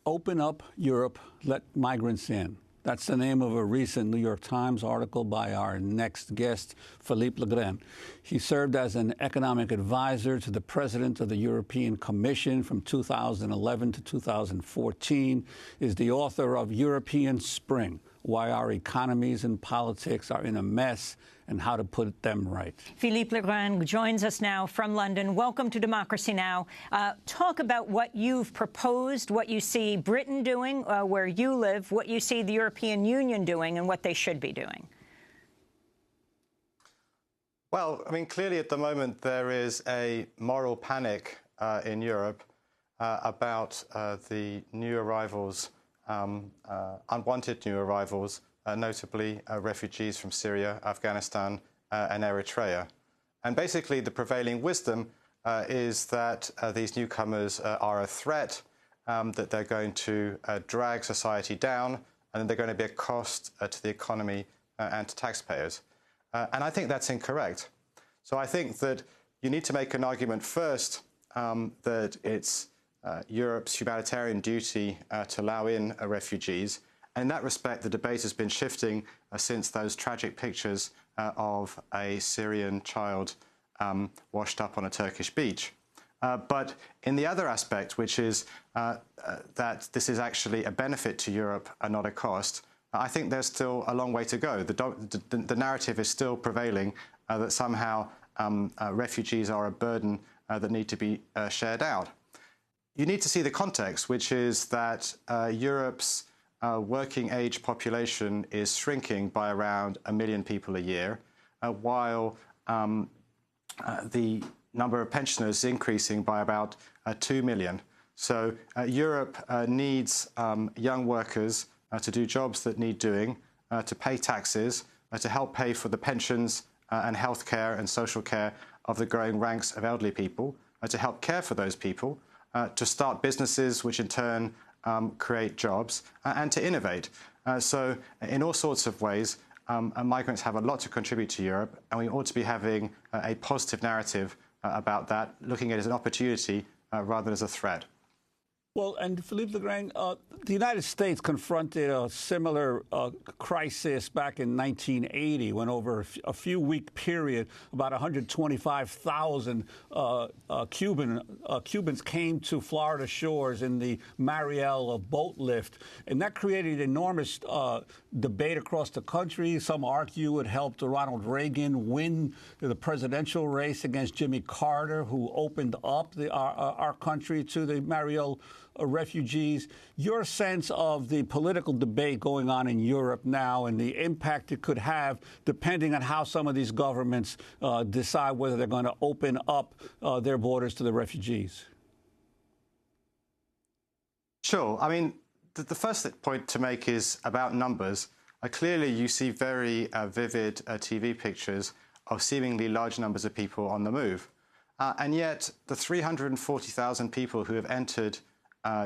Open Up Europe, Let Migrants In. That's the name of a recent New York Times article by our next guest, Philippe Legrain. He served as an economic advisor to the president of the European Commission from 2011 to 2014, is the author of European Spring, Why Our Economies and Politics Are in a Mess and How to Put Them Right. Philippe Legrain joins us now from London. Welcome to Democracy Now! Talk about what you've proposed, what you see Britain doing, where you live, what you see the European Union doing, and what they should be doing. Well, I mean, clearly at the moment there is a moral panic in Europe about the new arrivals, unwanted new arrivals, notably refugees from Syria, Afghanistan, and Eritrea. And basically the prevailing wisdom is that these newcomers are a threat, that they're going to drag society down, and they're going to be a cost to the economy and to taxpayers. And I think that's incorrect. So I think that you need to make an argument first that it's Europe's humanitarian duty to allow in refugees. And in that respect, the debate has been shifting since those tragic pictures of a Syrian child washed up on a Turkish beach. But in the other aspect, which is that this is actually a benefit to Europe and not a cost, I think there's still a long way to go. The narrative is still prevailing that somehow refugees are a burden that need to be shared out. You need to see the context, which is that Europe's working age population is shrinking by around 1 million people a year, while the number of pensioners is increasing by about 2 million. So Europe needs young workers to do jobs that need doing, to pay taxes, to help pay for the pensions and health care and social care of the growing ranks of elderly people, to help care for those people, to start businesses which in turn create jobs, and to innovate. So in all sorts of ways, migrants have a lot to contribute to Europe, and we ought to be having a positive narrative about that, looking at it as an opportunity rather than as a threat. Well, and Philippe Legrain, the United States confronted a similar crisis back in 1980 when over a few-week period, about 125,000 Cubans came to Florida shores in the Mariel boat lift. And that created enormous debate across the country. Some argue it helped Ronald Reagan win the presidential race against Jimmy Carter, who opened up our country to the Mariel refugees. Your sense of the political debate going on in Europe now and the impact it could have depending on how some of these governments decide whether they're going to open up their borders to the refugees? Sure. I mean, the first point to make is about numbers. Clearly, you see very vivid TV pictures of seemingly large numbers of people on the move. And yet, the 340,000 people who have entered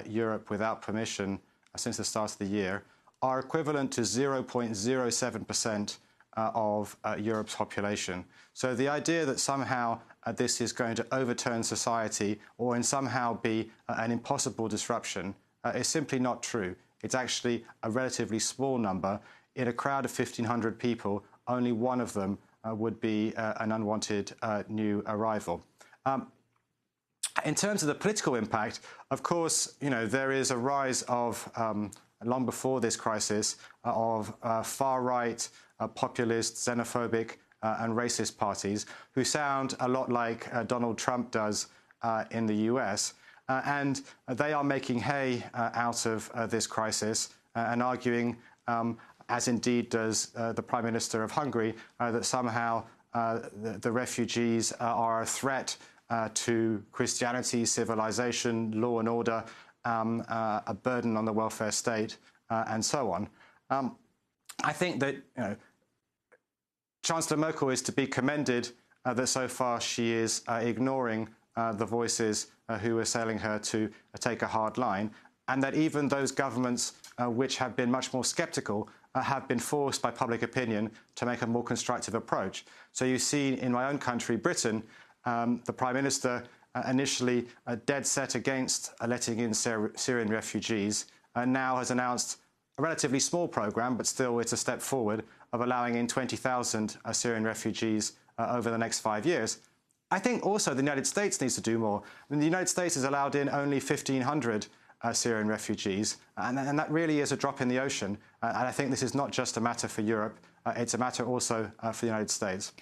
Europe without permission since the start of the year are equivalent to 0.07% of Europe's population. So the idea that somehow this is going to overturn society or in somehow be an impossible disruption is simply not true. It's actually a relatively small number. In a crowd of 1,500 people, only one of them would be an unwanted new arrival. In terms of the political impact, of course, you know, there is a rise of, long before this crisis, of far-right, populist, xenophobic and racist parties who sound a lot like Donald Trump does in the US. And they are making hay out of this crisis and arguing, as indeed does the Prime Minister of Hungary, that somehow the refugees are a threat to Christianity, civilization, law and order, a burden on the welfare state, and so on. I think that Chancellor Merkel is to be commended that so far she is ignoring the voices who are assailing her to take a hard line, and that even those governments which have been much more sceptical have been forced by public opinion to make a more constructive approach. So you see in my own country, Britain, the Prime Minister initially dead set against letting in Syrian refugees, now has announced a relatively small programme, but still it's a step forward, of allowing in 20,000 Syrian refugees over the next 5 years. I think also the United States needs to do more. I mean, the United States has allowed in only 1,500 Syrian refugees, and that really is a drop in the ocean. And I think this is not just a matter for Europe, it's a matter also for the United States.